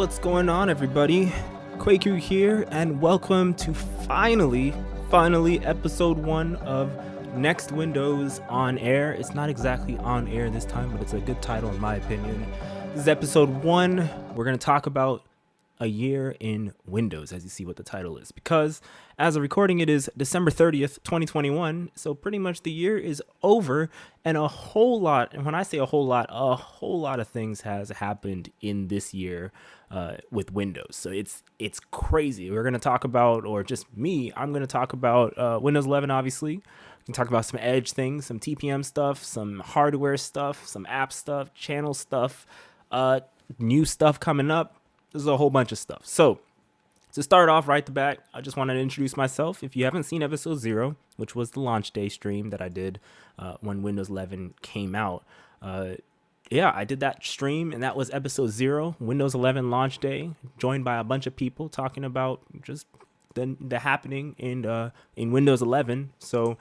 What's going on, everybody? Quaku here, and welcome to finally episode 1 of Next Windows on Air. It's not exactly on air this time, but it's a good title in my opinion. This is episode 1. We're going to talk about a year in Windows, as you see what the title is, because as of recording, it is December 30th, 2021. So pretty much the year is over, and a whole lot, and when I say a whole lot of things has happened in this year with Windows. So it's crazy. We're going to talk about, or just me, I'm going to talk about Windows 11, obviously. We can talk about some Edge things, some TPM stuff, some hardware stuff, some app stuff, channel stuff, new stuff coming up. There's a whole bunch of stuff. So to start off right at the back, I just wanted to introduce myself. If you haven't seen episode 0, which was the launch day stream that I did when Windows 11 came out, I did that stream, and that was episode 0, Windows 11 launch day, joined by a bunch of people talking about just the happening in Windows 11. So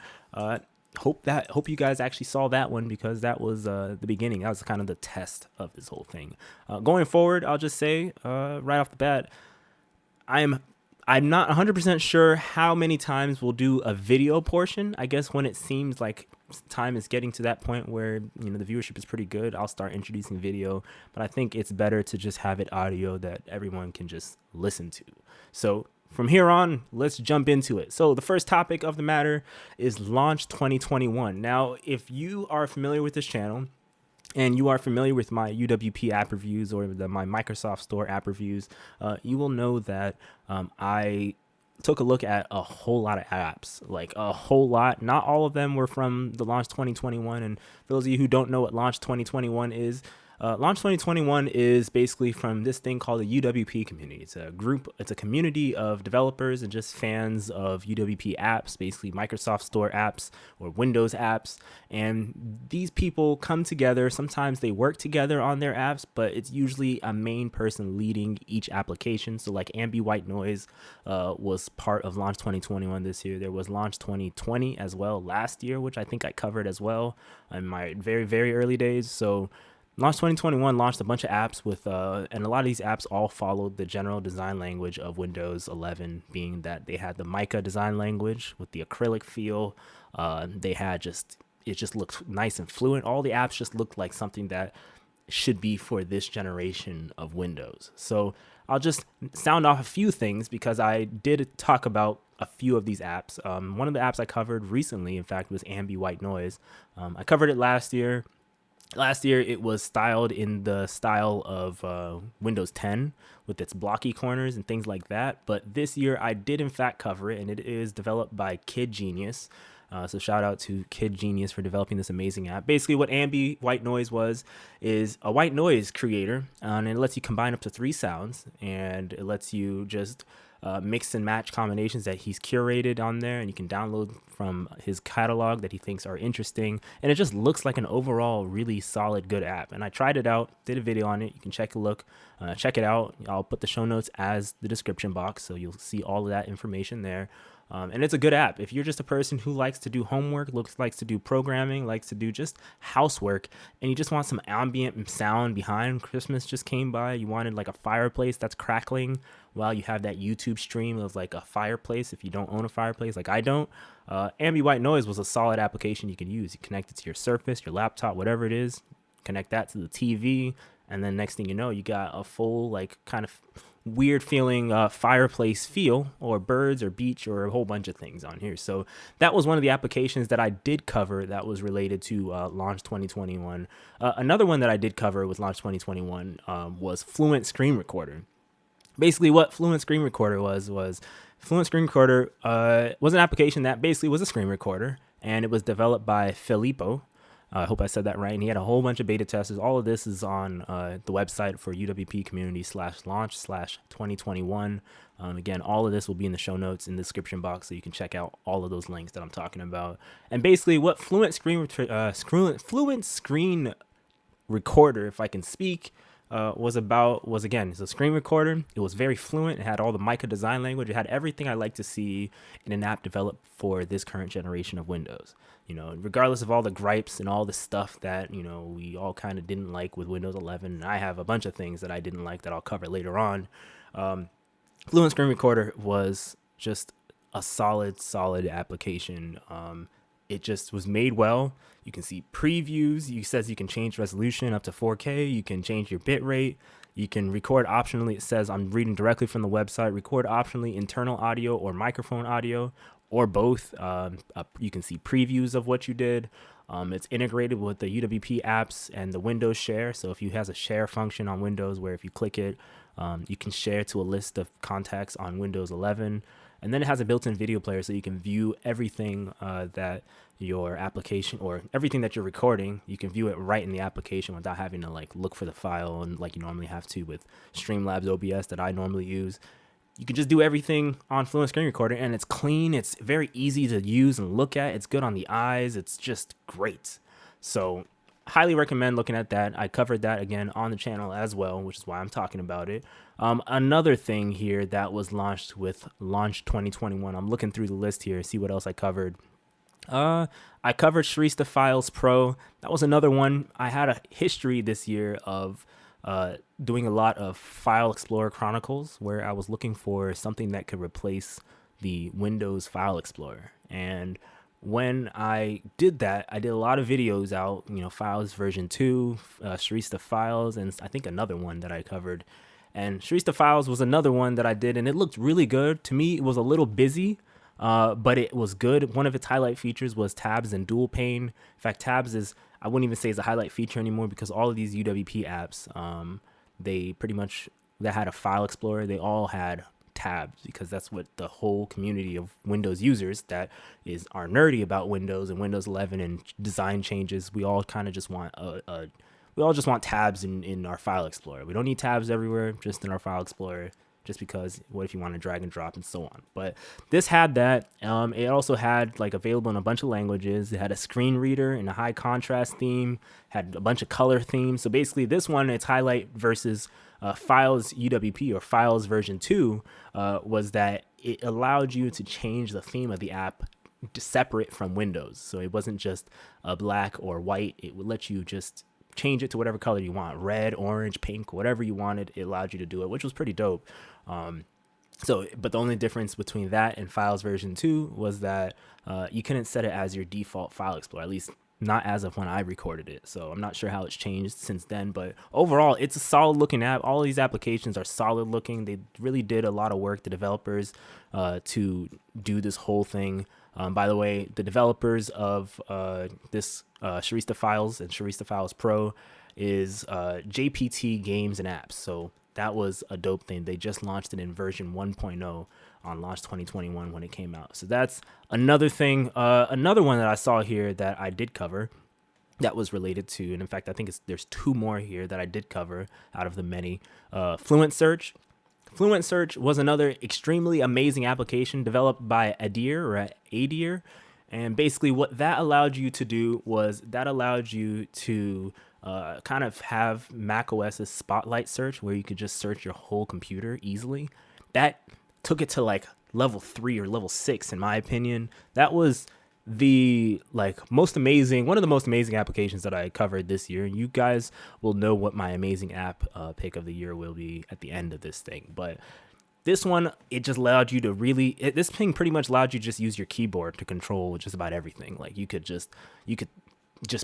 hope you guys actually saw that one, because that was the beginning. That was kind of the test of this whole thing. Going forward, I'll just say right off the bat, I'm not 100% sure how many times we'll do a video portion. I guess when it seems like time is getting to that point where the viewership is pretty good, I'll start introducing video. But I think it's better to just have it audio that everyone can just listen to. So from here on, let's jump into it. So the first topic of the matter is Launch 2021. Now, if you are familiar with this channel and you are familiar with my UWP app reviews or my Microsoft Store app reviews, you will know that I took a look at a whole lot of apps, like a whole lot. Not all of them were from the Launch 2021. And for those of you who don't know what Launch 2021 is, Launch 2021 is basically from this thing called the UWP community. It's a community of developers and just fans of UWP apps, basically Microsoft Store apps or Windows apps. And these people come together. Sometimes they work together on their apps, but it's usually a main person leading each application. So like Ambi White Noise was part of Launch 2021 this year. There was Launch 2020 as well last year, which I think I covered as well in my very, very early days. So Launch 2021 launched a bunch of apps with, and a lot of these apps all followed the general design language of Windows 11, being that they had the mica design language with the acrylic feel. They had it just looked nice and fluent. All the apps just looked like something that should be for this generation of Windows. So I'll just sound off a few things, because I did talk about a few of these apps. One of the apps I covered recently, in fact, was Ambi White Noise. I covered it last year. Last year, it was styled in the style of Windows 10 with its blocky corners and things like that. But this year, I did in fact cover it, and it is developed by Kid Genius. So shout out to Kid Genius for developing this amazing app. Basically, what Ambi White Noise is a white noise creator, and it lets you combine up to 3 sounds, and it lets you just mix and match combinations that he's curated on there, and you can download from his catalog that he thinks are interesting. And it just looks like an overall really solid, good app. And I tried it out, did a video on it. You can check it out. I'll put the show notes as the description box, so you'll see all of that information there. And it's a good app. If you're just a person who likes to do homework, likes to do programming, likes to do just housework, and you just want some ambient sound behind, Christmas just came by, you wanted like a fireplace that's crackling while you have that YouTube stream of like a fireplace, if you don't own a fireplace like I don't, Ambi White Noise was a solid application you can use. You connect it to your Surface, your laptop, whatever it is, connect that to the TV, and then next thing you know, you got a full like kind of weird feeling fireplace feel, or birds or beach or a whole bunch of things on here. So that was one of the applications that I did cover that was related to Launch 2021. Another one that I did cover with Launch 2021 was Fluent Screen Recorder. Basically what Fluent Screen Recorder was Fluent Screen Recorder was an application that basically was a screen recorder, and it was developed by Filippo. I hope I said that right. And he had a whole bunch of beta testers. All of this is on the website for UWP community /launch/2021. Again, all of this will be in the show notes in the description box, so you can check out all of those links that I'm talking about. And basically what Fluent Screen Recorder, if I can speak, was again, it's a screen recorder. It was very fluent. It had all the Mica design language. It had everything I like to see in an app developed for this current generation of Windows. Regardless of all the gripes and all the stuff that we all kind of didn't like with Windows 11, and I have a bunch of things that I didn't like that I'll cover later on. Fluent Screen Recorder was just a solid application. It just was made well. You can see previews. It says you can change resolution up to 4K. You can change your bit rate. You can record optionally. It says, I'm reading directly from the website, record optionally internal audio or microphone audio or both. You can see previews of what you did. It's integrated with the UWP apps and the Windows share. So if you has a share function on Windows where if you click it, you can share to a list of contacts on Windows 11. And then it has a built-in video player so you can view everything that your application or everything that you're recording. You can view it right in the application without having to look for the file and like you normally have to with Streamlabs OBS that I normally use. You can just do everything on Fluent Screen Recorder and it's clean. It's very easy to use and look at. It's good on the eyes. It's just great. So highly recommend looking at that. I covered that again on the channel as well, which is why I'm talking about it. Another thing here that was launched with launch 2021. I'm looking through the list here, see what else I covered. I covered Resizable Files Pro. That was another one. I had a history this year of doing a lot of File Explorer Chronicles where I was looking for something that could replace the Windows File Explorer. And when I did that, I did a lot of videos out, Files version 2, Resizable Files, and I think another one that I covered. And Resizable Files was another one that I did, and it looked really good. To me, it was a little busy, but it was good. One of its highlight features was tabs and dual pane. In fact, tabs is, I wouldn't even say is a highlight feature anymore because all of these UWP apps, they pretty much, that had a file explorer, they all had tabs because that's what the whole community of Windows users that are nerdy about Windows and Windows 11 and design changes. We all kind of just want we all just want tabs in our file explorer. We don't need tabs everywhere, just in our file explorer, just because what if you want to drag and drop and so on. But this had that. It also had available in a bunch of languages. It had a screen reader and a high contrast theme, had a bunch of color themes. So basically this one, its highlight versus Files UWP or Files version 2 was that it allowed you to change the theme of the app separate from Windows. So it wasn't just black or white. It would let you just change it to whatever color you want, red, orange, pink, whatever you wanted. It allowed you to do it, which was pretty dope. But the only difference between that and Files version 2 was that you couldn't set it as your default file explorer, at least not as of when I recorded it. So I'm not sure how it's changed since then, but overall it's a solid looking app. All of these applications are solid looking. They really did a lot of work, the developers, to do this whole thing. By the way, the developers of this Resizable Files and Resizable Files Pro is JPT Games and Apps. So that was a dope thing. They just launched it in version 1.0 on launch 2021 when it came out. So that's another thing. Another one that I saw here that I did cover that was related to, and in fact, I think there's two more here that I did cover out of the many. Fluent Search. Fluent Search was another extremely amazing application developed by Adir. And basically what that allowed you to do was that allowed you to kind of have Mac OS's Spotlight search where you could just search your whole computer easily. That took it to level 3 or level 6 in my opinion. That was the most amazing, one of the most amazing applications that I covered this year. You guys will know what my amazing app pick of the year will be at the end of this thing. But this one, it just allowed you to this thing pretty much allowed you to just use your keyboard to control just about everything. You could just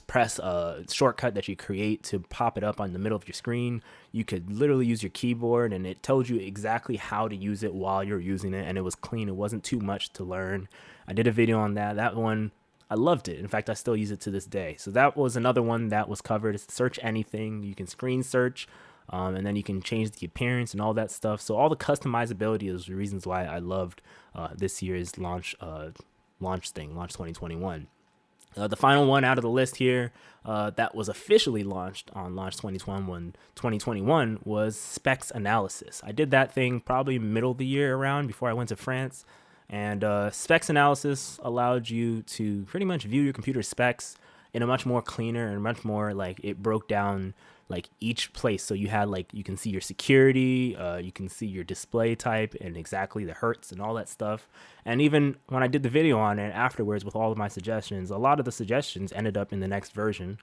press a shortcut that you create to pop it up on the middle of your screen. You could literally use your keyboard and it told you exactly how to use it while you're using it. And it was clean. It wasn't too much to learn. I did a video on that. That one, I loved it. In fact, I still use it to this day. So that was another one that was covered. It's search anything. You can screen search. And then you can change the appearance and all that stuff. So all the customizability is the reasons why I loved this year's launch 2021. The final one out of the list here that was officially launched on launch 2021 was specs analysis. I did that thing probably middle of the year around before I went to France. And specs analysis allowed you to pretty much view your computer specs in a much more cleaner and much more like it broke down like each place. So you had like, you can see your security, you can see your display type and exactly the hertz and all that stuff. And even when I did the video on it afterwards with all of my suggestions, a lot of the suggestions ended up in the next version.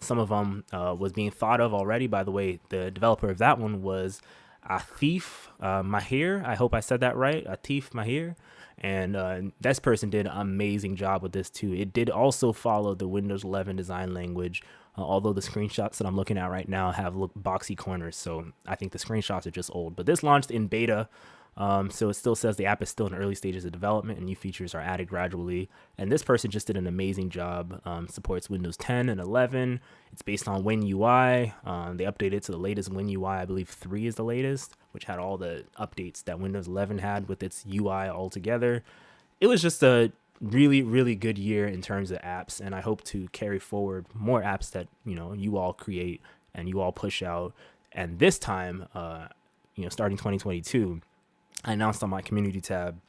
Some of them was being thought of already. By the way, the developer of that one was Atif Mahir. I hope I said that right. Atif Mahir. And this person did an amazing job with this too. It did also follow the Windows 11 design language, although the screenshots that I'm looking at right now have boxy corners. So I think the screenshots are just old. But this launched in beta. So it still says the app is still in early stages of development and new features are added gradually. And this person just did an amazing job. Supports Windows 10 and 11. It's based on WinUI. They updated to the latest WinUI. I believe 3 is the latest, which had all the updates that Windows 11 had with its UI altogether. It was just a really, really good year in terms of apps. And I hope to carry forward more apps that, you all create and you all push out. And this time, starting 2022, I announced on my community tab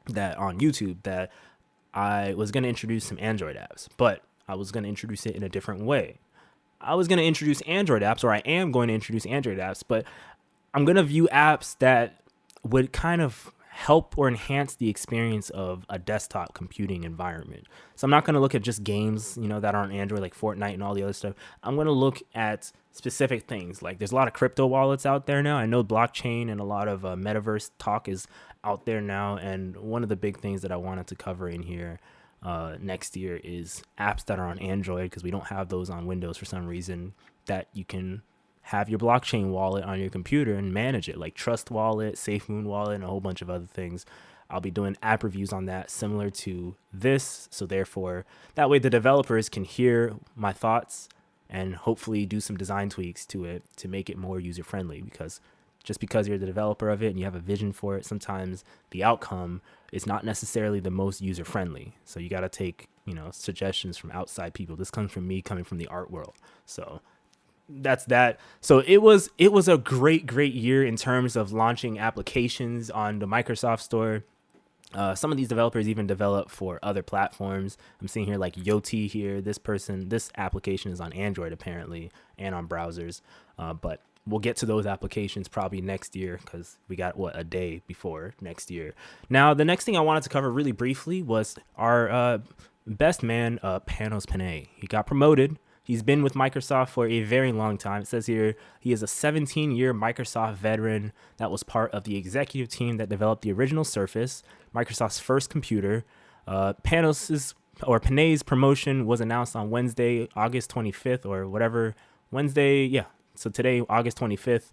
that on YouTube that I was going to introduce some Android apps, but I was going to introduce it in a different way. I was going to introduce Android apps, or I am going to introduce Android apps, but I'm going to view apps that would kind of help or enhance the experience of a desktop computing environment. So I'm not going to look at just games, that are on Android, like Fortnite and all the other stuff. I'm going to look at specific things. Like there's a lot of crypto wallets out there now. I know blockchain and a lot of metaverse talk is out there now. And one of the big things that I wanted to cover in here next year is apps that are on Android, because we don't have those on Windows for some reason, that you can have your blockchain wallet on your computer and manage it, like Trust Wallet, SafeMoon Wallet, and a whole bunch of other things. I'll be doing app reviews on that similar to this. So therefore, that way the developers can hear my thoughts and hopefully do some design tweaks to it to make it more user-friendly, because just because you're the developer of it and you have a vision for it, sometimes the outcome is not necessarily the most user-friendly. So you got to take, suggestions from outside people. This comes from me coming from the art world. So that's that. So it was a great year in terms of launching applications on the Microsoft Store. Some of these developers even develop for other platforms. I'm seeing here like Yoti here. This application is on Android apparently and on browsers. But we'll get to those applications probably next year, because we got a day before next year. Now, the next thing I wanted to cover really briefly was our best man, Panos Panay. He got promoted. He's been with Microsoft for a very long time. It says here he is a 17-year Microsoft veteran that was part of the executive team that developed the original Surface, Microsoft's first computer. Panay's promotion was announced on Wednesday, August 25th, or whatever. Wednesday, yeah. So today, August 25th.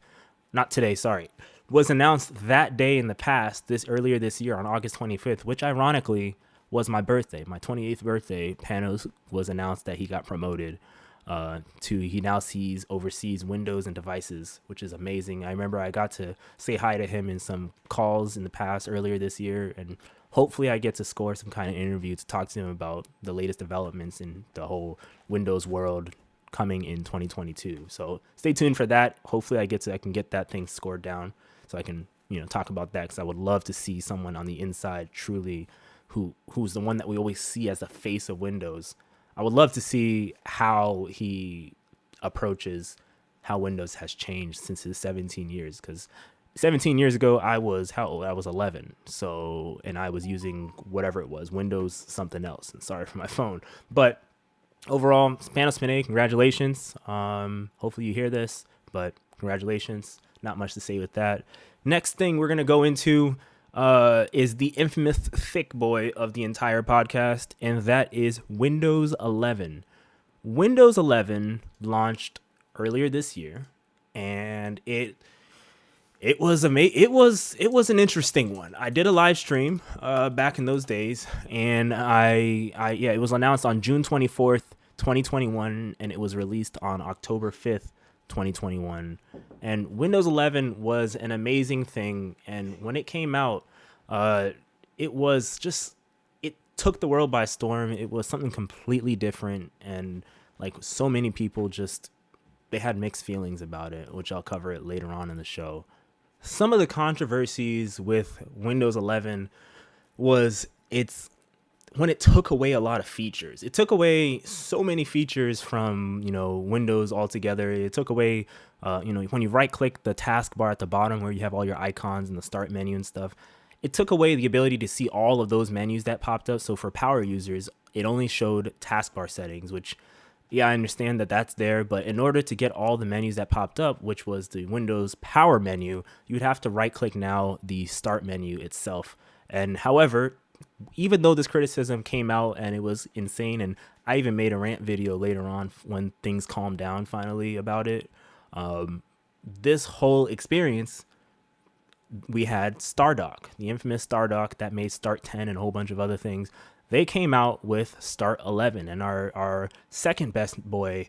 Not today, sorry. Was announced that day in the past, earlier this year on August 25th, which ironically was my birthday. My 28th birthday, Panos was announced that he got promoted. He now oversees Windows and devices, which is amazing. I remember I got to say hi to him in some calls in the past earlier this year, and hopefully I get to score some kind of interview to talk to him about the latest developments in the whole Windows world coming in 2022. So stay tuned for that. Hopefully I can get that thing scored down so I can, talk about that, because I would love to see someone on the inside truly who's the one that we always see as the face of Windows. I would love to see how he approaches how Windows has changed since his 17 years. Because 17 years ago, I was how old? I was 11. So, and I was using whatever it was, Windows something else. And sorry for my phone. But overall, Panos Panay, congratulations. Hopefully you hear this, but congratulations. Not much to say with that. Next thing we're going to go into is the infamous thick boy of the entire podcast, and that is Windows 11. Windows 11 launched earlier this year, and it was an interesting one. I did a live stream back in those days, and it was announced on June 24th, 2021, and it was released on October 5th, 2021. And Windows 11 was an amazing thing, and when it came out, it took the world by storm. It was something completely different, and like so many people they had mixed feelings about it, which I'll cover it later on in the show. Some of the controversies with Windows 11 was its when it took away a lot of features. It took away so many features from, Windows altogether. It took away, when you right click the taskbar at the bottom where you have all your icons and the start menu and stuff, it took away the ability to see all of those menus that popped up. So for power users, it only showed taskbar settings, which, yeah, I understand that that's there. But in order to get all the menus that popped up, which was the Windows power menu, you'd have to right click now the start menu itself. And however, even though this criticism came out and it was insane, and I even made a rant video later on when things calmed down finally about it, this whole experience, we had Stardock, the infamous Stardock that made Start 10 and a whole bunch of other things. They came out with Start 11, and our second best boy,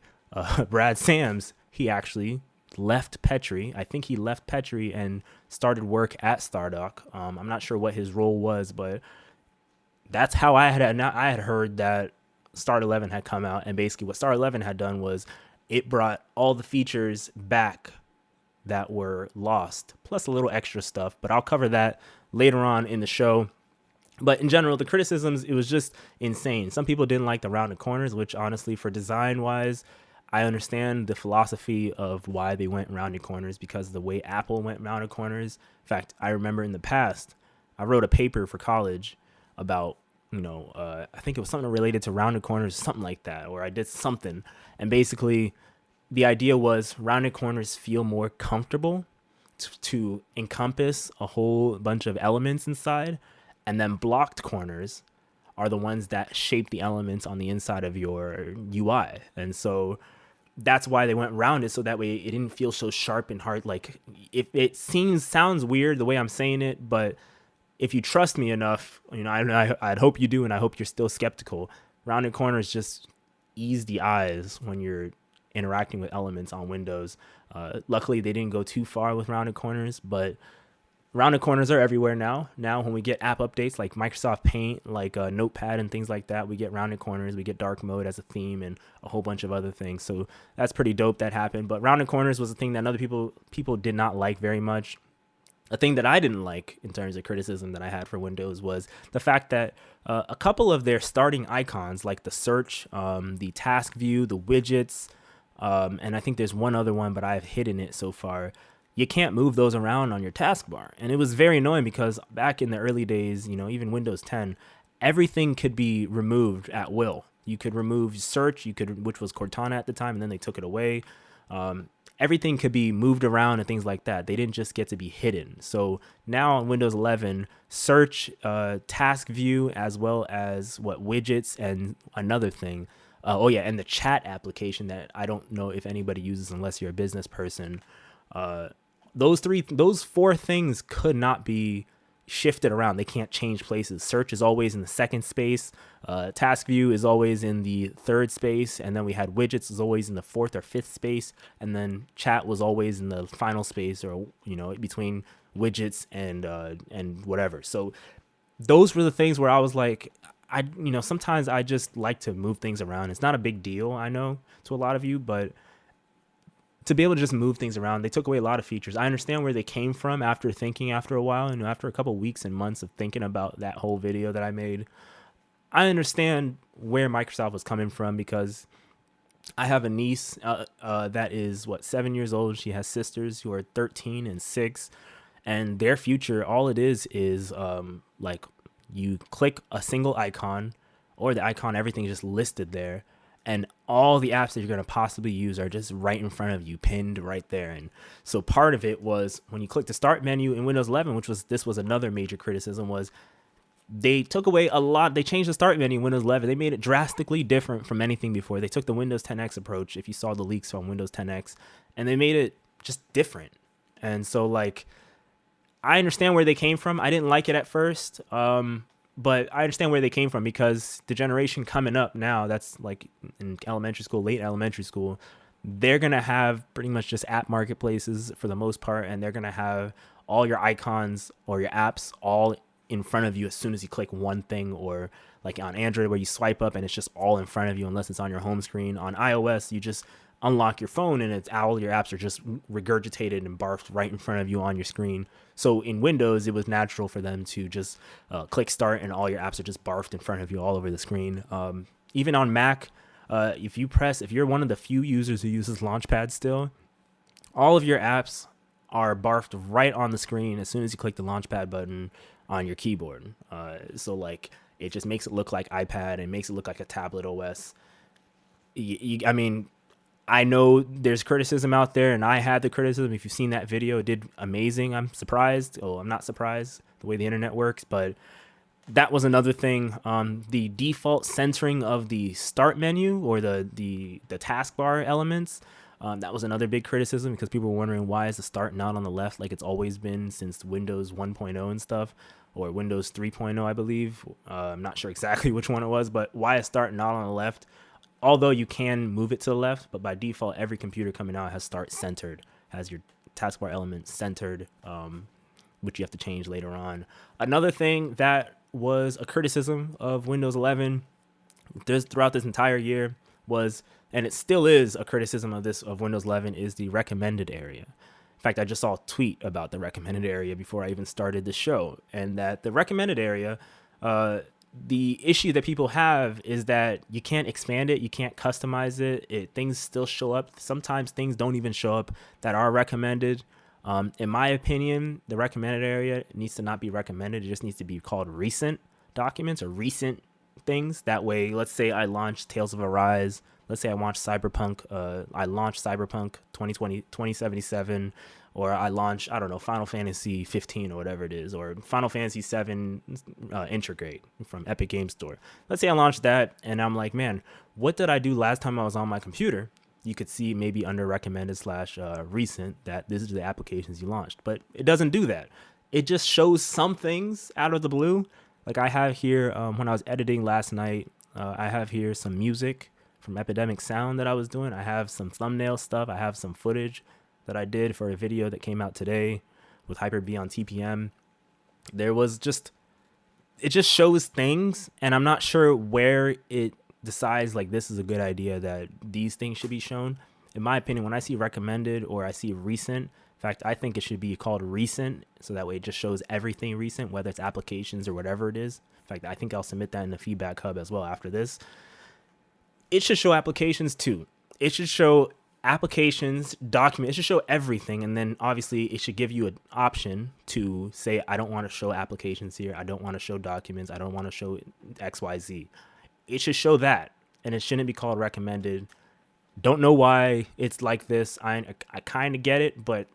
Brad Sams, he actually left Petri. I think he left Petri and started work at Stardock. I'm not sure what his role was, but that's how I had heard that Start 11 had come out. And basically what Start 11 had done was it brought all the features back that were lost, plus a little extra stuff, but I'll cover that later on in the show. But in general, the criticisms, it was just insane. Some people didn't like the rounded corners, which honestly, for design wise, I understand the philosophy of why they went rounded corners, because the way Apple went rounded corners. In fact, I remember in the past, I wrote a paper for college about, I think it was something related to rounded corners, something like that, or I did something. And basically the idea was rounded corners feel more comfortable to encompass a whole bunch of elements inside. And then blocked corners are the ones that shape the elements on the inside of your UI. And so that's why they went rounded, so that way it didn't feel so sharp and hard. Like, if it sounds weird the way I'm saying it, but if you trust me enough, I'd hope you do, and I hope you're still skeptical. Rounded corners just ease the eyes when you're interacting with elements on Windows. Luckily, they didn't go too far with rounded corners, but rounded corners are everywhere now. Now, when we get app updates like Microsoft Paint, like Notepad and things like that, we get rounded corners, we get dark mode as a theme, and a whole bunch of other things. So that's pretty dope that happened. But rounded corners was a thing that other people did not like very much. A thing that I didn't like in terms of criticism that I had for Windows was the fact that a couple of their starting icons, like the search, the task view, the widgets, and I think there's one other one, but I've hidden it so far. You can't move those around on your taskbar. And it was very annoying because back in the early days, even Windows 10, everything could be removed at will. You could remove search, which was Cortana at the time, and then they took it away. Everything could be moved around and things like that. They didn't just get to be hidden. So now on Windows 11, search, task view, as well as widgets, and another thing. And the chat application that I don't know if anybody uses unless you're a business person. Those four things could not be shifted around. They can't change places. Search is always in the second space. Task view is always in the third space. And then we had widgets is always in the fourth or fifth space. And then chat was always in the final space, or, between widgets and whatever. So those were the things where I was like, sometimes I just like to move things around. It's not a big deal, I know, to a lot of you, but to be able to just move things around, they took away a lot of features. I understand where they came from after a while, and after a couple weeks and months of thinking about that whole video that I made. I understand where Microsoft was coming from, because I have a niece that is 7 years old. She has sisters who are 13 and 6, and their future, all it is like you click a single icon, or the icon, everything is just listed there. And all the apps that you're going to possibly use are just right in front of you, pinned right there. And so part of it was when you click the start menu in Windows 11, this was another major criticism, was they took away a lot. They changed the start menu in Windows 11. They made it drastically different from anything before. They took the Windows 10X approach, if you saw the leaks from Windows 10X, and they made it just different. And so, I understand where they came from. I didn't like it at first. But I understand where they came from, because the generation coming up now, that's like in elementary school, late elementary school, they're going to have pretty much just app marketplaces for the most part. And they're going to have all your icons or your apps all in front of you as soon as you click one thing, or like on Android where you swipe up and it's just all in front of you unless it's on your home screen. On iOS, you just unlock your phone and it's all your apps are just regurgitated and barfed right in front of you on your screen. So in Windows, it was natural for them to just click start and all your apps are just barfed in front of you all over the screen. Even on Mac, if you're one of the few users who uses Launchpad still, all of your apps are barfed right on the screen as soon as you click the Launchpad button on your keyboard. So like it just makes it look like iPad and makes it look like a tablet OS. I mean, I know there's criticism out there, and I had the criticism. If you've seen that video, it did amazing. I'm surprised. Oh, I'm not surprised the way the internet works, but that was another thing. The default centering of the start menu or the taskbar elements, that was another big criticism, because people were wondering, why is the start not on the left like it's always been since Windows 1.0 and stuff, or Windows 3.0, I believe. I'm not sure exactly which one it was, but why is start not on the left? Although you can move it to the left, but by default, every computer coming out has start centered, has your taskbar element centered, which you have to change later on. Another thing that was a criticism of Windows 11 throughout this entire year was, and it still is a criticism of Windows 11, is the recommended area. In fact, I just saw a tweet about the recommended area before I even started the show, and that the recommended area, the issue that people have is that you can't expand it, you can't customize it. Things still show up. Sometimes things don't even show up that are recommended. In my opinion, the recommended area needs to not be recommended. It just needs to be called recent documents or recent things. That way, let's say I launched Tales of Arise. Let's say I launched Cyberpunk. I launched Cyberpunk 2077, or I launched, I don't know, Final Fantasy 15 or whatever it is, or Final Fantasy 7 Integrate from Epic Game Store. Let's say I launched that, and I'm like, man, what did I do last time I was on my computer? You could see maybe under recommended / recent that this is the applications you launched, but it doesn't do that. It just shows some things out of the blue. Like I have here, when I was editing last night, I have here some music from Epidemic Sound that I was doing. I have some thumbnail stuff. I have some footage that I did for a video that came out today with Hyper-B on TPM. It just shows things, and I'm not sure where it decides like this is a good idea that these things should be shown. In my opinion, when I see recommended or I see recent, in fact, I think it should be called recent, so that way it just shows everything recent, whether it's applications or whatever it is. In fact, I think I'll submit that in the feedback hub as well after this. It should show applications too. It should show applications, documents. It should show everything. And then obviously it should give you an option to say, I don't want to show applications here. I don't want to show documents. I don't want to show XYZ. It should show that. And it shouldn't be called recommended. Don't know why it's like this. I kind of get it, but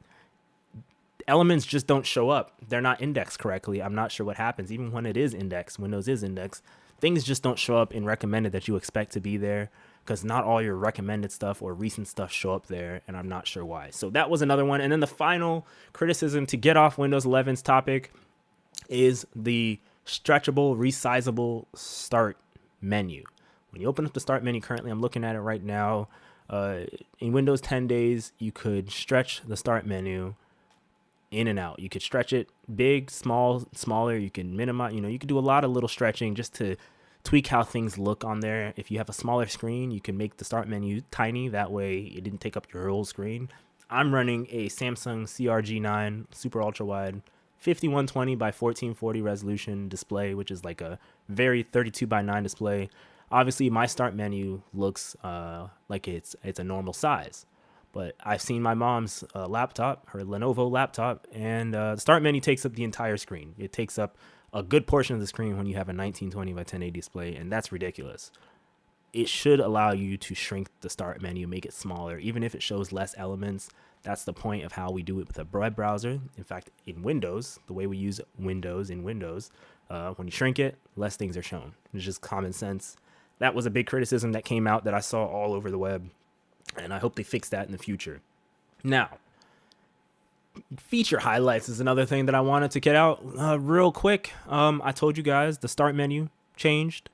elements just don't show up. They're not indexed correctly. I'm not sure what happens. Even when it is indexed, Windows is indexed, things just don't show up in recommended that you expect to be there, because not all your recommended stuff or recent stuff show up there, and I'm not sure why. So that was another one. And then the final criticism to get off Windows 11's topic is the stretchable, resizable start menu. When you open up the start menu, currently I'm looking at it right now, in Windows 10 days, you could stretch the start menu in and out. You could stretch it big, small, smaller. You can minimize, you could do a lot of little stretching just to tweak how things look on there. If you have a smaller screen, you can make the start menu tiny. That way it didn't take up your whole screen. I'm running a Samsung CRG9 super ultra wide 5120 by 1440 resolution display, which is like a very 32 by 9 display. Obviously my start menu looks like it's a normal size. But I've seen my mom's laptop, her Lenovo laptop, and the start menu takes up the entire screen. It takes up a good portion of the screen when you have a 1920 by 1080 display, and that's ridiculous. It should allow you to shrink the start menu, make it smaller, even if it shows less elements. That's the point of how we do it with a web browser. In fact, in Windows, the way we use Windows in Windows, when you shrink it, less things are shown. It's just common sense. That was a big criticism that came out that I saw all over the web, and I hope they fix that in the future. Now, feature highlights is another thing that I wanted to get out real quick. I told you guys the start menu changed,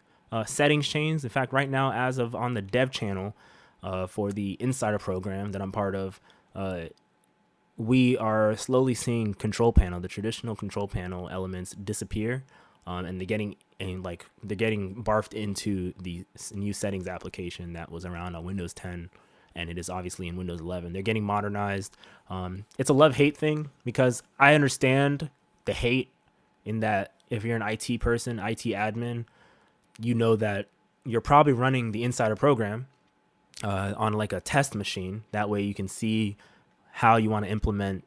settings changed. In fact, right now, as of on the dev channel for the Insider program that I'm part of, we are slowly seeing the traditional control panel elements disappear, and they're getting barfed into the new settings application that was around on Windows 10, and it is obviously in Windows 11. They're getting modernized. It's a love-hate thing, because I understand the hate in that if you're an IT person, IT admin, you know that you're probably running the Insider program on like a test machine. That way you can see how you want to implement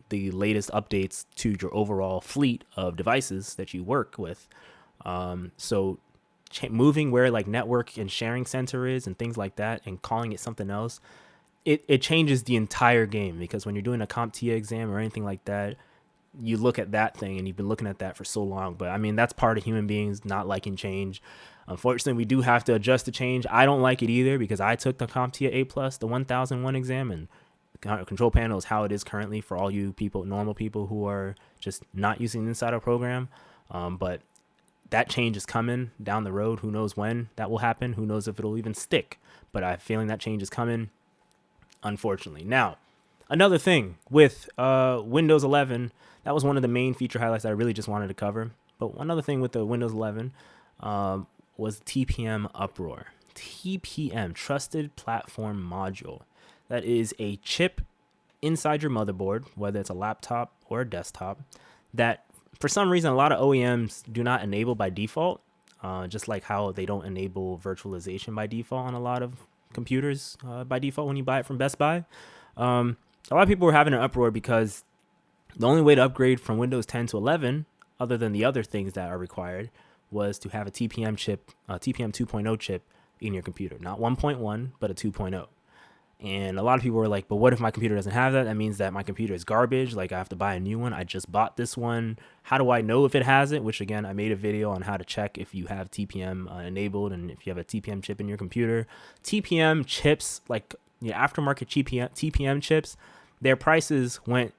the latest updates to your overall fleet of devices that you work with. So moving where like network and sharing center is and things like that and calling it something else, it changes the entire game, because when you're doing a CompTIA exam or anything like that, you look at that thing and you've been looking at that for so long. But I mean, that's part of human beings not liking change. Unfortunately, we do have to adjust to change. I don't like it either, because I took the CompTIA A+, the 1001 exam, and control panel is how it is currently for all you people, normal people who are just not using the Insider program. But that change is coming down the road. Who knows when that will happen? Who knows if it'll even stick? But I have a feeling that change is coming, unfortunately. Now, another thing with Windows 11, that was one of the main feature highlights that I really just wanted to cover. But another thing with the Windows 11 was TPM Uproar. TPM, Trusted Platform Module. That is a chip inside your motherboard, whether it's a laptop or a desktop, that for some reason a lot of OEMs do not enable by default, just like how they don't enable virtualization by default on a lot of computers by default when you buy it from Best Buy. A lot of people were having an uproar because the only way to upgrade from Windows 10 to 11, other than the other things that are required, was to have a TPM chip, a TPM 2.0 chip in your computer. Not 1.1, but a 2.0. And a lot of people were like, but what if my computer doesn't have that? That means that my computer is garbage. Like, I have to buy a new one. I just bought this one. How do I know if it has it? Which, again, I made a video on how to check if you have TPM enabled and if you have a TPM chip in your computer. TPM chips, like aftermarket TPM chips, their prices went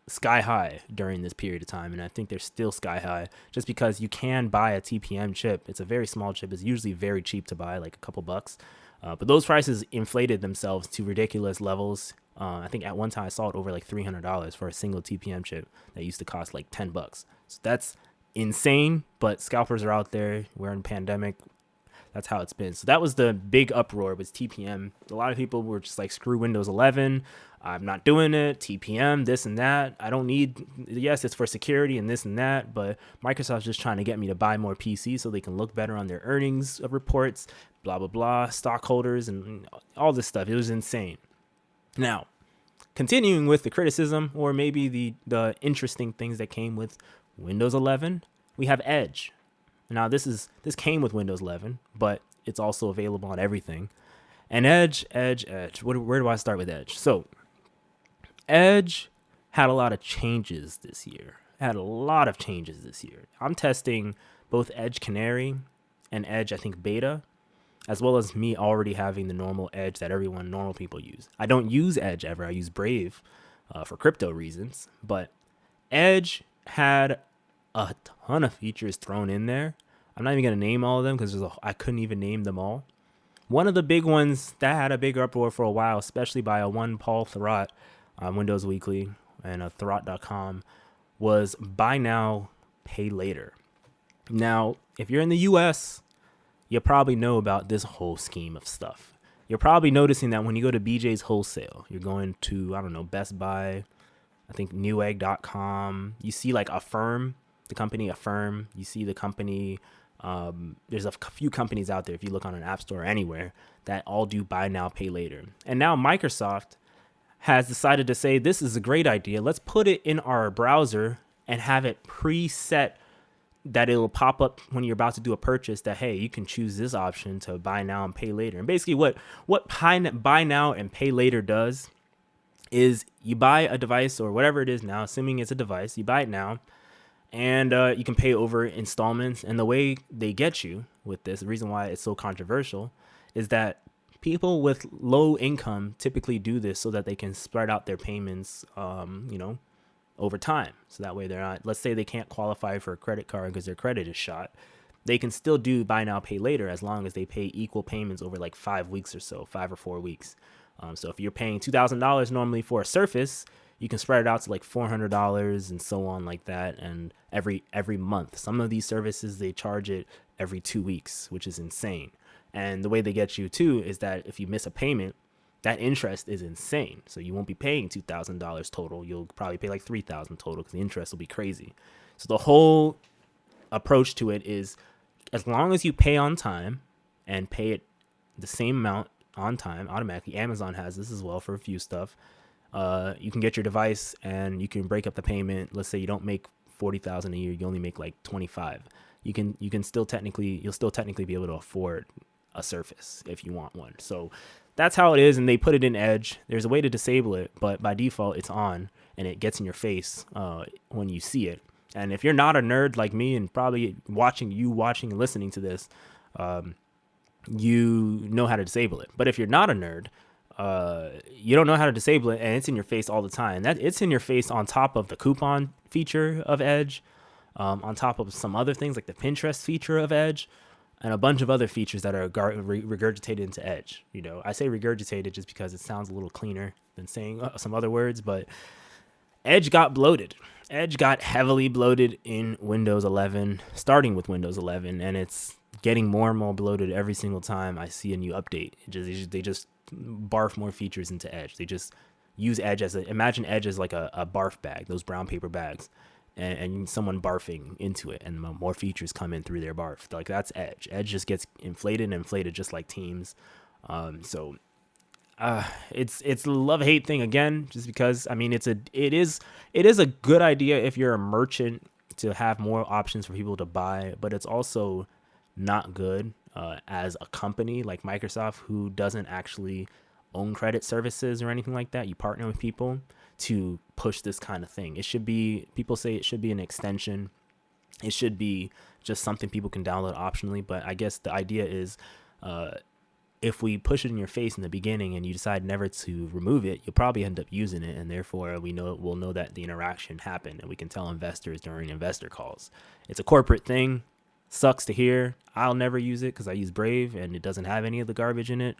sky high during this period of time, and I think they're still sky high, just because you can buy a TPM chip. It's a very small chip. It's usually very cheap to buy, like a couple bucks. But those prices inflated themselves to ridiculous levels. I think at one time I saw it over like $300 for a single TPM chip that used to cost like $10. So that's insane, but scalpers are out there. We're in pandemic. That's how it's been. So that was the big uproar, was TPM. A lot of people were just like, screw Windows 11. I'm not doing it. TPM, this and that. I don't need, yes, it's for security and this and that, but Microsoft's just trying to get me to buy more PCs so they can look better on their earnings reports, blah, blah, blah, stockholders and all this stuff. It was insane. Now, continuing with the criticism, or maybe the interesting things that came with Windows 11, we have Edge. Now, this came with Windows 11, but it's also available on everything. And Edge. Where do I start with Edge? So, Edge had a lot of changes this year. I'm testing both Edge Canary and Edge, I think, Beta, as well as me already having the normal Edge that normal people use. I don't use Edge ever. I use Brave for crypto reasons. But Edge had a ton of features thrown in there. I'm not even going to name all of them because I couldn't even name them all. One of the big ones that had a big uproar for a while, especially by one Paul Thurrott on Windows Weekly and Thurrott.com, was buy now, pay later. Now, if you're in the US, you probably know about this whole scheme of stuff. You're probably noticing that when you go to BJ's Wholesale, you're going to, Best Buy, I think Newegg.com, you see like Affirm, the company Affirm, you see the company, there's a few companies out there, if you look on an app store or anywhere, that all do buy now, pay later. And now Microsoft has decided to say, this is a great idea. Let's put it in our browser and have it preset that it'll pop up when you're about to do a purchase that, hey, you can choose this option to buy now and pay later. And basically what buy now and pay later does is you buy a device or whatever it is now, assuming it's a device, you buy it now, and you can pay over installments. And the way they get you with this, the reason why it's so controversial, is that people with low income typically do this so that they can spread out their payments, over time. So that way they're not, let's say they can't qualify for a credit card because their credit is shot. They can still do buy now, pay later as long as they pay equal payments over like 5 weeks or so, 5 or 4 weeks. So if you're paying $2,000 normally for a Surface, you can spread it out to like $400 and so on like that. And every month, some of these services, they charge it every 2 weeks, which is insane. And the way they get you too is that if you miss a payment, that interest is insane. So you won't be paying $2,000 total. You'll probably pay like $3,000 total because the interest will be crazy. So the whole approach to it is, as long as you pay on time and pay it the same amount on time automatically, Amazon has this as well for a few stuff. You can get your device and you can break up the payment. Let's say you don't make 40,000 a year, you only make like 25. You'll still technically be able to afford a Surface if you want one. So that's how it is, and they put it in Edge. There's a way to disable it, but by default it's on, and it gets in your face when you see it. And if you're not a nerd like me, and probably watching and listening to this, you know how to disable it. But if you're not a nerd, you don't know how to disable it, and it's in your face all the time. It's in your face on top of the coupon feature of Edge, on top of some other things like the Pinterest feature of Edge, and a bunch of other features that are regurgitated into Edge. You know, I say regurgitated just because it sounds a little cleaner than saying some other words, but Edge got bloated. Edge got heavily bloated in Windows 11, starting with Windows 11, and it's getting more and more bloated every single time I see a new update. They just barf more features into Edge. They just use Edge imagine Edge as like a barf bag, those brown paper bags, and someone barfing into it, and more features come in through their barf. Like, that's Edge. Edge just gets inflated just like Teams. So it's a love-hate thing again, just because, I mean, it is a good idea if you're a merchant to have more options for people to buy, but it's also not good as a company like Microsoft, who doesn't actually own credit services or anything like that. You partner with people to push this kind of thing. People say it should be an extension. It should be just something people can download optionally. But I guess the idea is, if we push it in your face in the beginning and you decide never to remove it, you'll probably end up using it. And therefore we'll know that the interaction happened, and we can tell investors during investor calls. It's a corporate thing. Sucks to hear. I'll never use it because I use Brave and it doesn't have any of the garbage in it.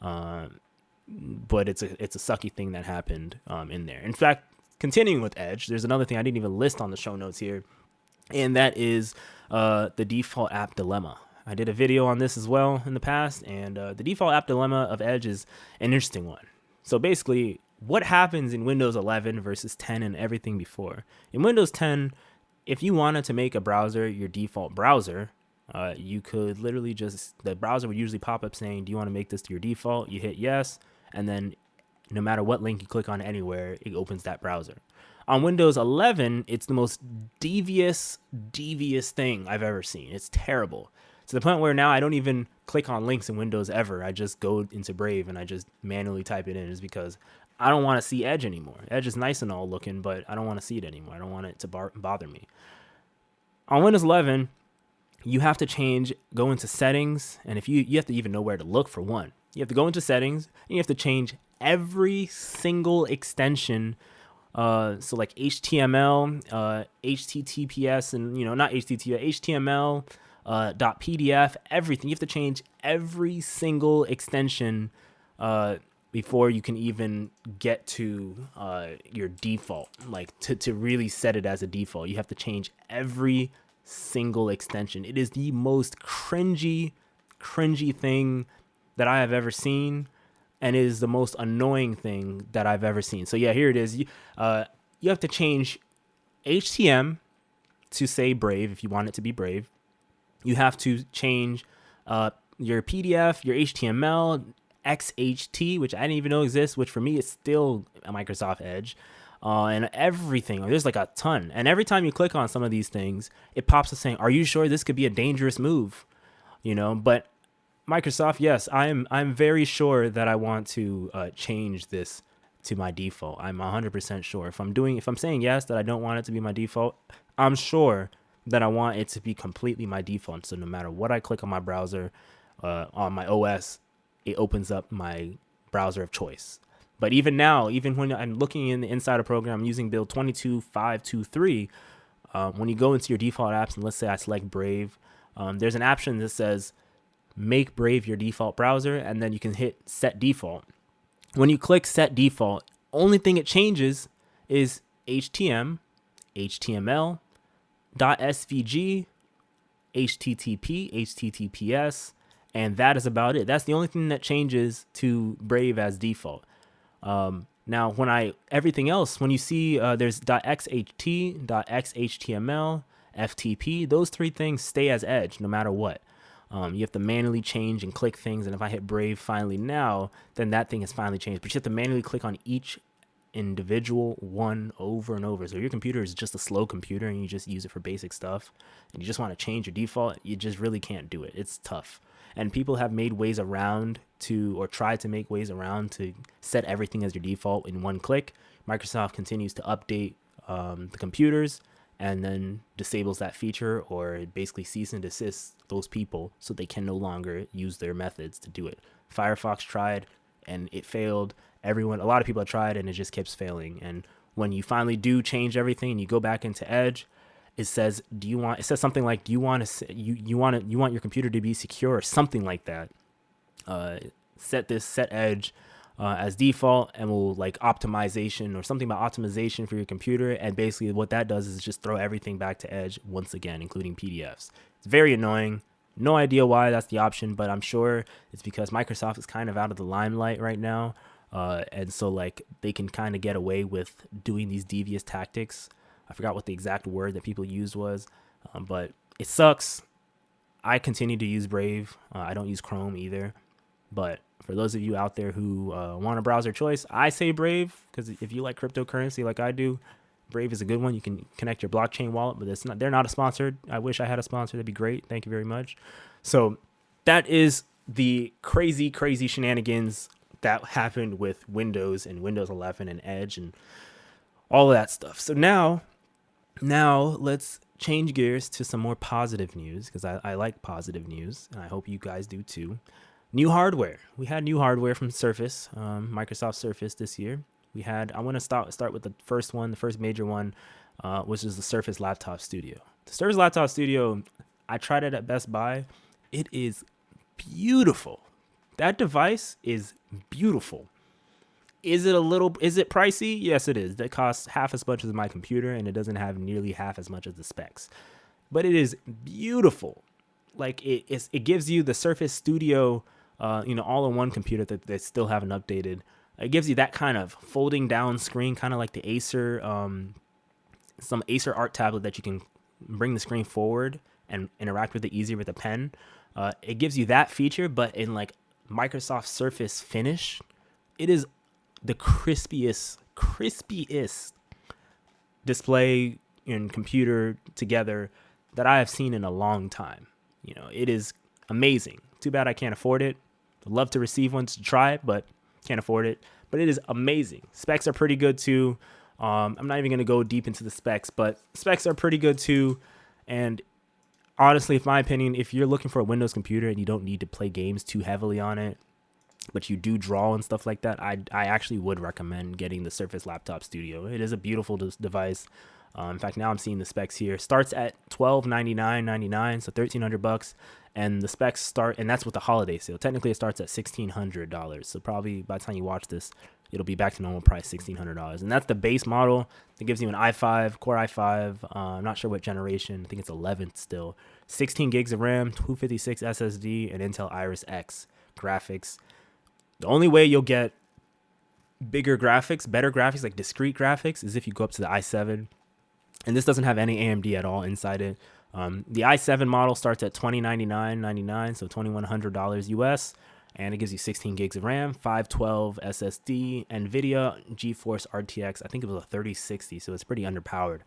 But it's a sucky thing that happened in there. In fact, continuing with Edge, there's another thing I didn't even list on the show notes here, and that is the default app dilemma. I did a video on this as well in the past, and the default app dilemma of Edge is an interesting one. So basically, what happens in Windows 11 versus 10 and everything before? In Windows 10, if you wanted to make a browser your default browser, you could literally the browser would usually pop up saying, do you want to make this to your default? You hit yes, and then no matter what link you click on anywhere, it opens that browser. On Windows 11, it's the most devious thing I've ever seen. It's terrible. To the point where now I don't even click on links in Windows ever. I just go into Brave and I just manually type it in, just because I don't want to see Edge anymore. Edge is nice and all looking, but I don't want to see it anymore. I don't want it to bother me. On Windows 11, you have to go into settings, and if you have to even know where to look for one. You have to go into settings, and you have to change every single extension. So like HTML, HTTPS, and not HTTP, HTML, .pdf, everything. You have to change every single extension before you can even get to your default. Like to really set it as a default, you have to change every single extension. It is the most cringy thing that I have ever seen, and it is the most annoying thing that I've ever seen. So yeah, here it is. You have to change HTML to say Brave if you want it to be Brave. You have to change your PDF, your HTML, XHT, which I didn't even know exists, which for me is still a Microsoft Edge, and everything. There's like a ton. And every time you click on some of these things, it pops up saying, are you sure this could be a dangerous move? But Microsoft, yes, I'm very sure that I want to change this to my default. I'm 100% sure. If I'm saying yes, that I don't want it to be my default, I'm sure that I want it to be completely my default. So no matter what I click on my browser, on my OS, it opens up my browser of choice. But even now, even when I'm looking in the Insider program, I'm using build 22.5.2.3. When you go into your default apps, and let's say I select Brave, there's an option that says make Brave your default browser, and then you can hit set default. When you click set default, only thing it changes is HTML, .svg, HTTP, HTTPS, and that is about it. That's the only thing that changes to Brave as default. Now, everything else, when you see there's .xht, .xhtml, FTP, those three things stay as Edge no matter what. You have to manually change and click things, and if I hit Brave finally now, then that thing has finally changed. But you have to manually click on each individual one over and over. So if your computer is just a slow computer and you just use it for basic stuff, and you just want to change your default, you just really can't do it. It's tough. And people have made ways around or tried to make ways around to set everything as your default in one click. Microsoft continues to update the computers and then disables that feature, or it basically cease and desist those people so they can no longer use their methods to do it. Firefox tried and it failed. A lot of people have tried and it just keeps failing. And when you finally do change everything and you go back into Edge, it says something like, do you want your computer to be secure or something like that? Set Edge as default, and we'll like optimization or something about optimization for your computer. And basically what that does is just throw everything back to Edge once again, including PDFs. It's very annoying. No idea why that's the option, but I'm sure it's because Microsoft is kind of out of the limelight right now. And so like they can kind of get away with doing these devious tactics. I forgot what the exact word that people used was, but it sucks. I continue to use Brave. I don't use Chrome either. But for those of you out there who want a browser choice, I say Brave, because if you like cryptocurrency like I do, Brave is a good one. You can connect your blockchain wallet, but they're not a sponsored. I wish I had a sponsor. That'd be great. Thank you very much. So that is the crazy, crazy shenanigans that happened with Windows and Windows 11 and Edge and all of that stuff. So now let's change gears to some more positive news, because I like positive news, and I hope you guys do too. New hardware. We had new hardware from Surface, Microsoft Surface this year. I want to start with the first major one, which is the Surface Laptop Studio. The Surface Laptop Studio, I tried it at Best Buy. It is beautiful. That device is beautiful. Is it pricey? Yes, it is. That costs half as much as my computer, and it doesn't have nearly half as much as the specs. But it is beautiful. Like it gives you the Surface Studio, all-in-one computer that they still haven't updated. It gives you that kind of folding down screen, kind of like the Acer, some Acer Art tablet that you can bring the screen forward and interact with it easier with a pen. It gives you that feature, but in like Microsoft Surface finish, it is the crispiest display and computer together that I have seen in a long time. It is amazing. Too bad I can't afford it. I'd love to receive one to try it, but can't afford it. But it is amazing. Specs are pretty good too. I'm not even going to go deep into the specs, but specs are pretty good too. And honestly, in my opinion, if you're looking for a Windows computer and you don't need to play games too heavily on it, but you do draw and stuff like that, I actually would recommend getting the Surface Laptop Studio. It is a beautiful device. In fact, now I'm seeing the specs here. Starts at $1,299.99, so $1,300, and the specs start, and that's with the holiday sale. Technically, it starts at $1,600. So probably by the time you watch this, it'll be back to normal price, $1,600. And that's the base model. It gives you an i5, Core i5. I'm not sure what generation. I think it's 11th still. 16 gigs of RAM, 256 SSD, and Intel Iris X graphics. The only way you'll get better graphics, like discrete graphics, is if you go up to the i7. And this doesn't have any AMD at all inside it. The i7 model starts at $2,099.99, so $2,100 US, and it gives you 16 gigs of RAM, 512 SSD, NVIDIA GeForce RTX. I think it was a 3060, so it's pretty underpowered.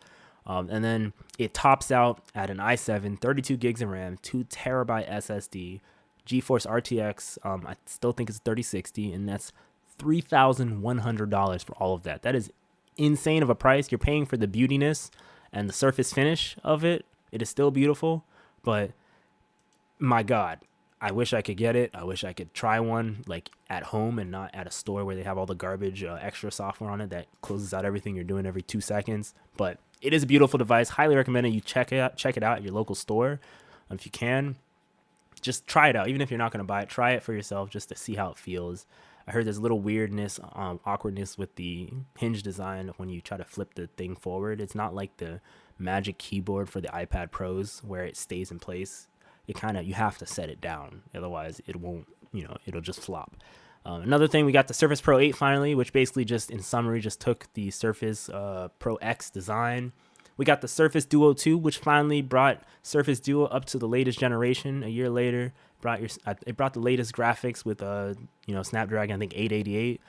And then it tops out at an i7, 32 gigs of RAM, 2 terabyte SSD, GeForce RTX. I still think it's 3060, and that's $3,100 for all of that. That is insane of a price. You're paying for the beautiness and the surface finish of it. It is still beautiful, but my God, I wish I could get it. I wish I could try one like at home and not at a store where they have all the garbage extra software on it that closes out everything you're doing every 2 seconds. But it is a beautiful device. Highly recommend it. You check it out at your local store if you can. Just try it out. Even if you're not going to buy it, try it for yourself just to see how it feels. I heard there's a little weirdness, awkwardness with the hinge design when you try to flip the thing forward. It's not like the Magic Keyboard for the iPad Pros where it stays in place. You have to set it down, otherwise it won't, it'll just flop. Another thing, we got the Surface Pro 8 finally, which basically just in summary just took the Surface Pro X design. We got the Surface Duo 2, which finally brought Surface Duo up to the latest generation. A year later, it brought the latest graphics with Snapdragon, I think 888.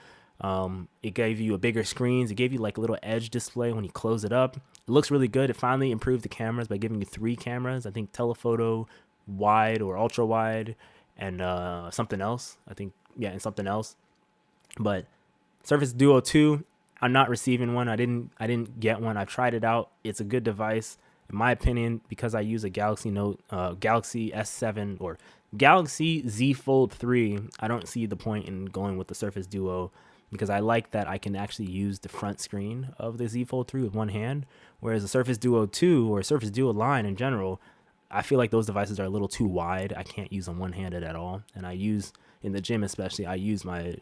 It gave you a bigger screens. It gave you like a little edge display when you close it up. It looks really good. It finally improved the cameras by giving you 3 cameras. I think telephoto, wide or ultra wide, and something else. And something else. But Surface Duo 2, I'm not receiving one. I didn't get one. I've tried it out. It's a good device, in my opinion, because I use a Galaxy S7 or Galaxy Z Fold 3. I don't see the point in going with the Surface Duo because I like that I can actually use the front screen of the Z Fold 3 with one hand, whereas the Surface Duo 2 or Surface Duo line in general, I feel like those devices are a little too wide. I can't use them one-handed at all, and in the gym especially, I use my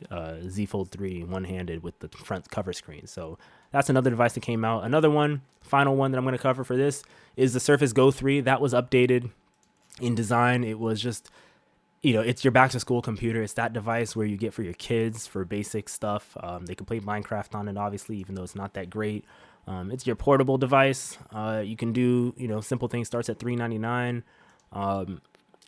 Z Fold 3 one-handed with the front cover screen. So that's another device that came out. Another one, final one that I'm going to cover for this is the Surface Go 3. That was updated in design. It was just, it's your back-to-school computer. It's that device where you get for your kids for basic stuff. They can play Minecraft on it, obviously, even though it's not that great. It's your portable device. You can do, simple things. Starts at $399.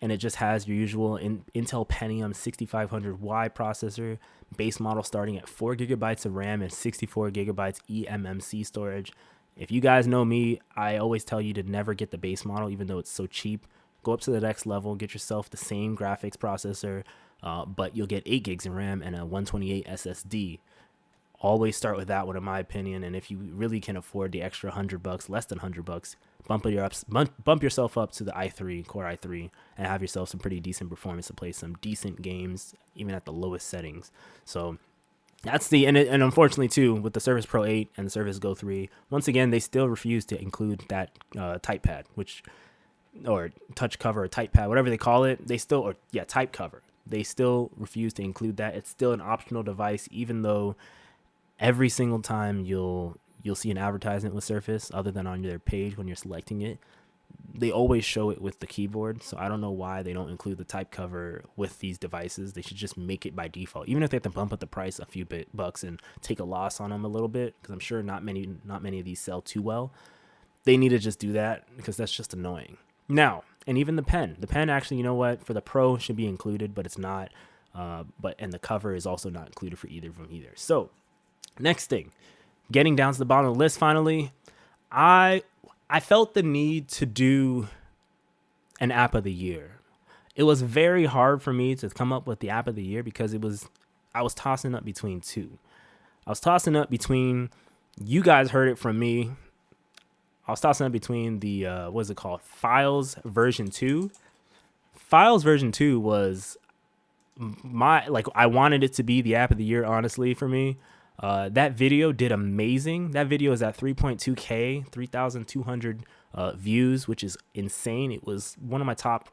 And it just has your usual Intel Pentium 6500Y processor, base model starting at 4 gigabytes of RAM and 64 gigabytes eMMC storage. If you guys know me, I always tell you to never get the base model, even though it's so cheap. Go up to the next level, get yourself the same graphics processor, but you'll get 8 gigs of RAM and a 128 SSD. Always start with that one, in my opinion. And if you really can afford the extra $100, less than $100, bump yourself up to the i3, Core i3, and have yourself some pretty decent performance to play some decent games, even at the lowest settings. So that's and unfortunately too, with the Surface Pro 8 and the Surface Go 3, once again, they still refuse to include that type pad, or touch cover or type pad, whatever they call it. Type cover. They still refuse to include that. It's still an optional device, even though every single time you'll see an advertisement with Surface, other than on their page when you're selecting it, they always show it with the keyboard. So I don't know why they don't include the type cover with these devices. They should just make it by default, even if they have to bump up the price a few bucks and take a loss on them a little bit, because I'm sure not many of these sell too well. They need to just do that, because that's just annoying. Now, and even the pen actually, for the Pro should be included, but it's not. And the cover is also not included for either of them either. So next thing, getting down to the bottom of the list finally, I felt the need to do an app of the year. It was very hard for me to come up with the app of the year because I was tossing up between two. I was tossing up between, you guys heard it from me, I was tossing up between the, Files version 2. Files version 2 was I wanted it to be the app of the year, honestly, for me. That video did amazing. That video is at 3.2K, 3,200 views, which is insane. It was one of my top,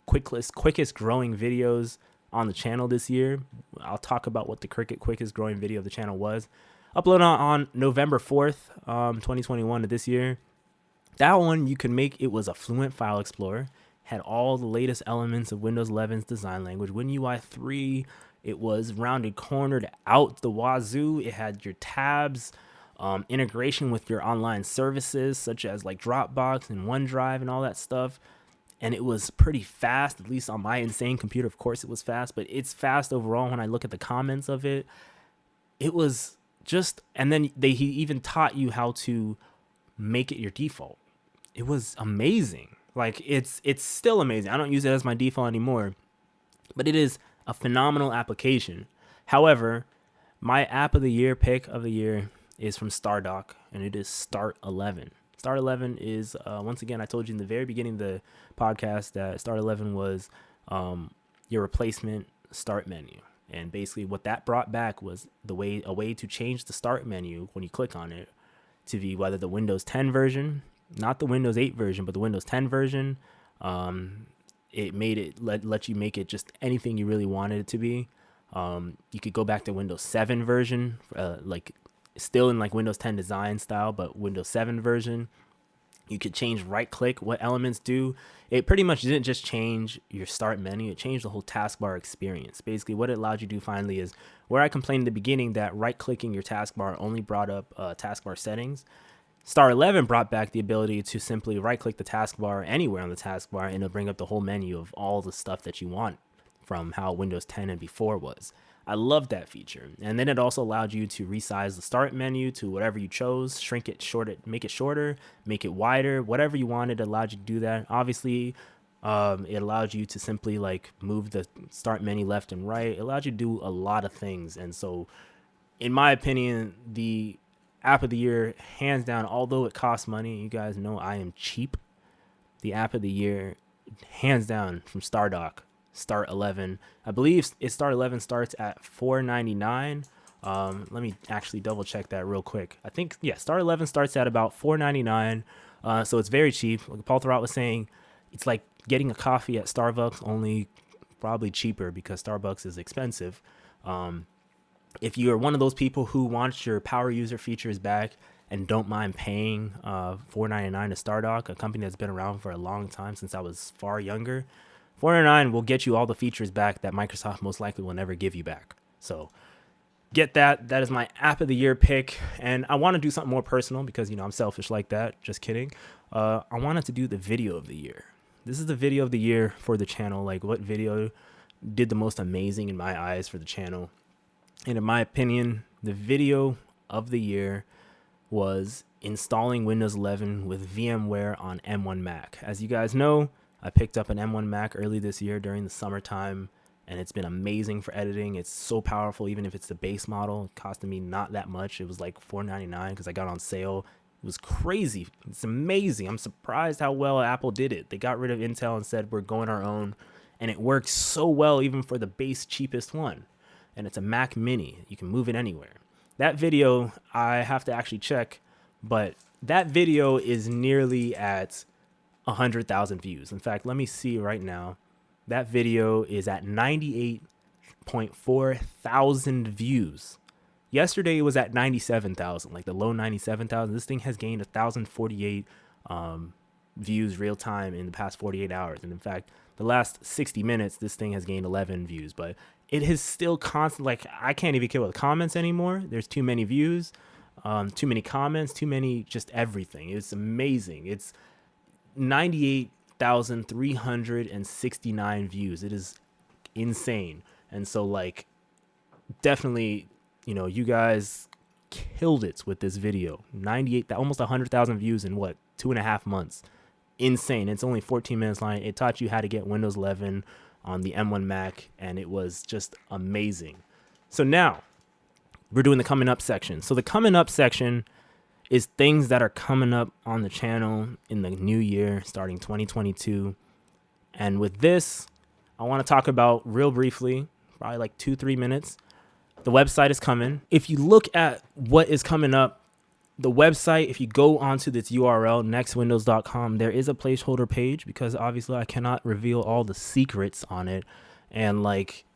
quickest growing videos on the channel this year. I'll talk about what the quickest growing video of the channel was. Uploaded on November 4th, 2021 of this year. That one you can make, it was a Fluent file explorer, had all the latest elements of Windows 11's design language, WinUI 3. It was rounded cornered out the wazoo. It had your tabs, integration with your online services such as like Dropbox and OneDrive and all that stuff. And it was pretty fast, at least on my insane computer. Of course it was fast, but it's fast overall when I look at the comments of it. It was just, and then he even taught you how to make it your default. It was amazing. It's still amazing. I don't use it as my default anymore, but it is a phenomenal application. However, my app of the year, pick of the year, is from Stardock, and it is Start 11. Start 11 is, once again, I told you in the very beginning of the podcast that Start 11 was your replacement start menu. And basically what that brought back was a way to change the start menu when you click on it to be whether the Windows 10 version, not the Windows 8 version, but the Windows 10 version. It made it let you make it just anything you really wanted it to be. You could go back to Windows 7 version, like still in like Windows 10 design style, but Windows 7 version. You could change right click, what elements do. It pretty much didn't just change your start menu, it changed the whole taskbar experience. Basically, what it allowed you to do finally is where I complained in the beginning that right clicking your taskbar only brought up taskbar settings. Star 11 brought back the ability to simply right click the taskbar anywhere on the taskbar and it'll bring up the whole menu of all the stuff that you want from how Windows 10 and before was. I love that feature. And then it also allowed you to resize the start menu to whatever you chose, shrink it, make it shorter, make it wider, whatever you wanted. It allowed you to do that. Obviously, it allowed you to simply like move the start menu left and right. It allowed you to do a lot of things. And so, in my opinion, the app of the year, hands down, although it costs money, you guys know I am cheap. The app of the year, hands down, from Stardock. Start 11. I believe Start 11 starts at $4.99. Let me actually double check that real quick. I think, yeah, Start 11 starts at about $4.99. So it's very cheap. Like Paul Thurrott was saying, it's like getting a coffee at Starbucks, only probably cheaper because Starbucks is expensive. If you are one of those people who wants your power user features back and don't mind paying $4.99 to Stardock, a company that's been around for a long time since I was far younger, $4.99 will get you all the features back that Microsoft most likely will never give you back. So get that. That is my app of the year pick. And I want to do something more personal because, I'm selfish like that. Just kidding. I wanted to do the video of the year. This is the video of the year for the channel. Like what video did the most amazing in my eyes for the channel. And in my opinion, the video of the year was installing Windows 11 with VMware on M1 Mac. As you guys know, I picked up an M1 Mac early this year during the summertime, and it's been amazing for editing. It's so powerful, even if it's the base model. It costed me not that much. It was like $4.99 because I got on sale. It was crazy. It's amazing. I'm surprised how well Apple did it. They got rid of Intel and said, we're going our own, and it works so well even for the base cheapest one. And it's a Mac Mini. You can move it anywhere. That video, I have to actually check, but that video is nearly at 100,000 views. In fact, let me see right now. That video is at 98.4 thousand views. Yesterday it was at 97,000, like the low 97,000. This thing has gained 1,048 views real time in the past 48 hours. And in fact, the last 60 minutes, this thing has gained 11 views, but it is still constant. Like I can't even kill with comments anymore. There's too many views, too many comments, too many, just everything. It's amazing. It's 98,369 views. It is insane. And so like definitely, you guys killed it with this video. 98, almost 100,000 views in 2.5 months. Insane. It's only 14 minutes long. It taught you how to get Windows 11 on the M1 Mac, and it was just amazing. So now we're doing the coming up section. So the coming up section is things that are coming up on the channel in the new year, starting 2022. And with this, I want to talk about real briefly, probably like 2-3 minutes. The website is coming. If you look at what is coming up, the website, if you go onto this URL, nextwindows.com, there is a placeholder page because obviously I cannot reveal all the secrets on it. And like,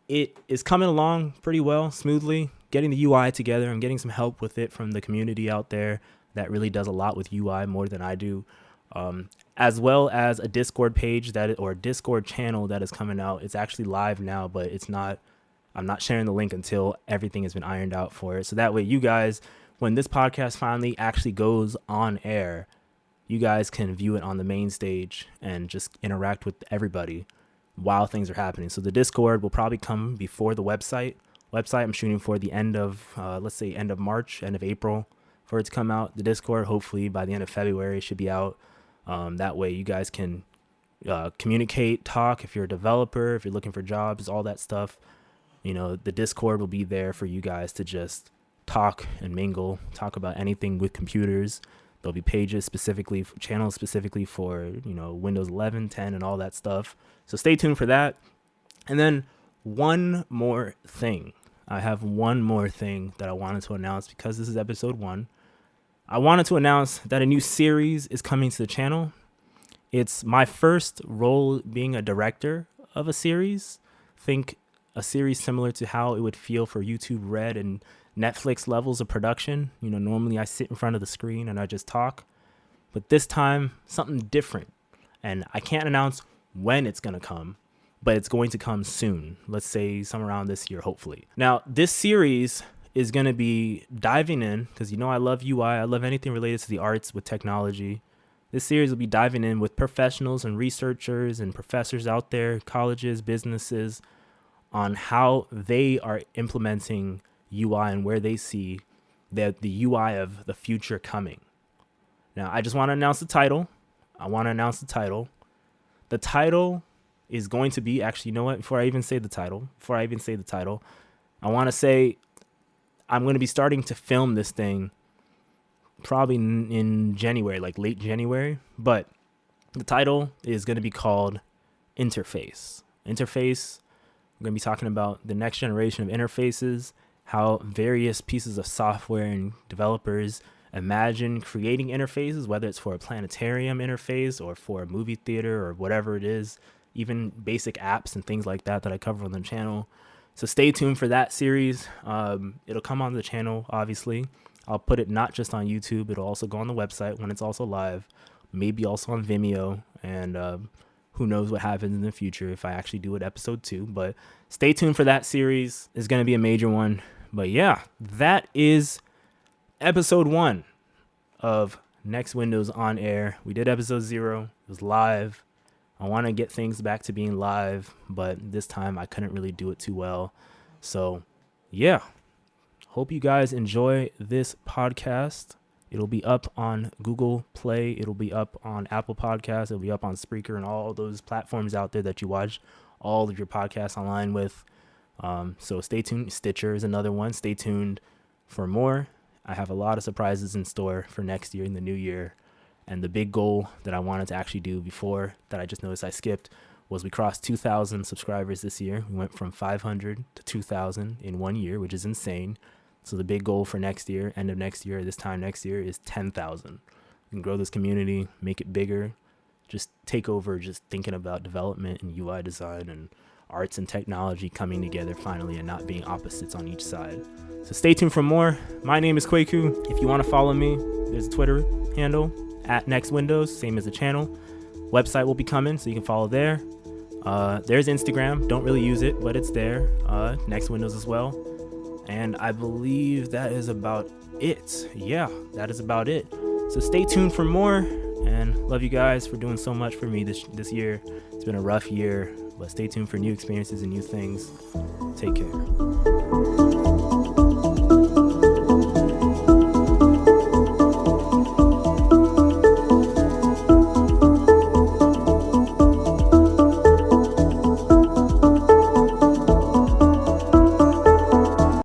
it is coming along pretty well, smoothly, getting the UI together. I'm getting some help with it from the community out there that really does a lot with UI more than I do. As well as a Discord page or a Discord channel that is coming out. It's actually live now, but I'm not sharing the link until everything has been ironed out for it. So that way you guys, when this podcast finally actually goes on air, you guys can view it on the main stage and just interact with everybody while things are happening. So the Discord will probably come before the website. I'm shooting for the end of, let's say end of March, end of April for it to come out. The Discord, hopefully by the end of February, should be out. That way you guys can communicate, talk. If you're a developer, if you're looking for jobs, all that stuff, the Discord will be there for you guys to just talk and mingle, talk about anything with computers. There'll be pages specifically, channels specifically for, Windows 11, 10, and all that stuff. So stay tuned for that. And then one more thing. I have one more thing that I wanted to announce because this is episode 1. I wanted to announce that a new series is coming to the channel. It's my first role being a director of a series. Think a series similar to how it would feel for YouTube Red and Netflix levels of production. You know, normally I sit in front of the screen and I just talk, but this time something different. And I can't announce when it's going to come, but it's going to come soon. Let's say somewhere around this year, hopefully. Now, this series is going to be diving in, because you know I love UI. I love anything related to the arts with technology. This series will be diving in with professionals and researchers and professors out there, colleges, businesses, on how they are implementing UI and where they see the UI of the future coming. Now, I just want to announce the title. The title is going to be, actually, you know what? Before I even say the title, I want to say I'm going to be starting to film this thing probably in January, like late January. But the title is going to be called Interface. We're going to be talking about the next generation of interfaces, how various pieces of software and developers imagine creating interfaces, whether it's for a planetarium interface or for a movie theater or whatever it is, even basic apps and things like that I cover on the channel. So stay tuned for that series. It'll come on the channel, obviously. I'll put it not just on YouTube. It'll also go on the website when it's also live, maybe also on Vimeo, and who knows what happens in the future if I actually do it episode 2. But stay tuned for that series. It's going to be a major one. But yeah, that is episode 1 of Next Windows on Air. We did episode 0. It was live. I want to get things back to being live, but this time I couldn't really do it too well. So yeah, hope you guys enjoy this podcast. It'll be up on Google Play. It'll be up on Apple Podcasts. It'll be up on Spreaker and all those platforms out there that you watch all of your podcasts online with. So stay tuned. Stitcher is another one. Stay tuned for more. I have a lot of surprises in store for next year in the new year. And the big goal that I wanted to actually do before that I just noticed I skipped was we crossed 2,000 subscribers this year. We went from 500 to 2,000 in 1 year, which is insane. So the big goal for next year, end of next year, this time next year, is 10,000. We can grow this community, make it bigger, just take over just thinking about development and UI design and arts and technology coming together finally and not being opposites on each side. So stay tuned for more. My name is Kwaku. If you want to follow me, there's a Twitter handle at Next Windows, same as the channel. Website will be coming, so you can follow there. There's Instagram. Don't really use it, but it's there. Next Windows as well. And I believe that is about it. Yeah, that is about it. So stay tuned for more, and love you guys for doing so much for me this year. It's been a rough year, but stay tuned for new experiences and new things. Take care.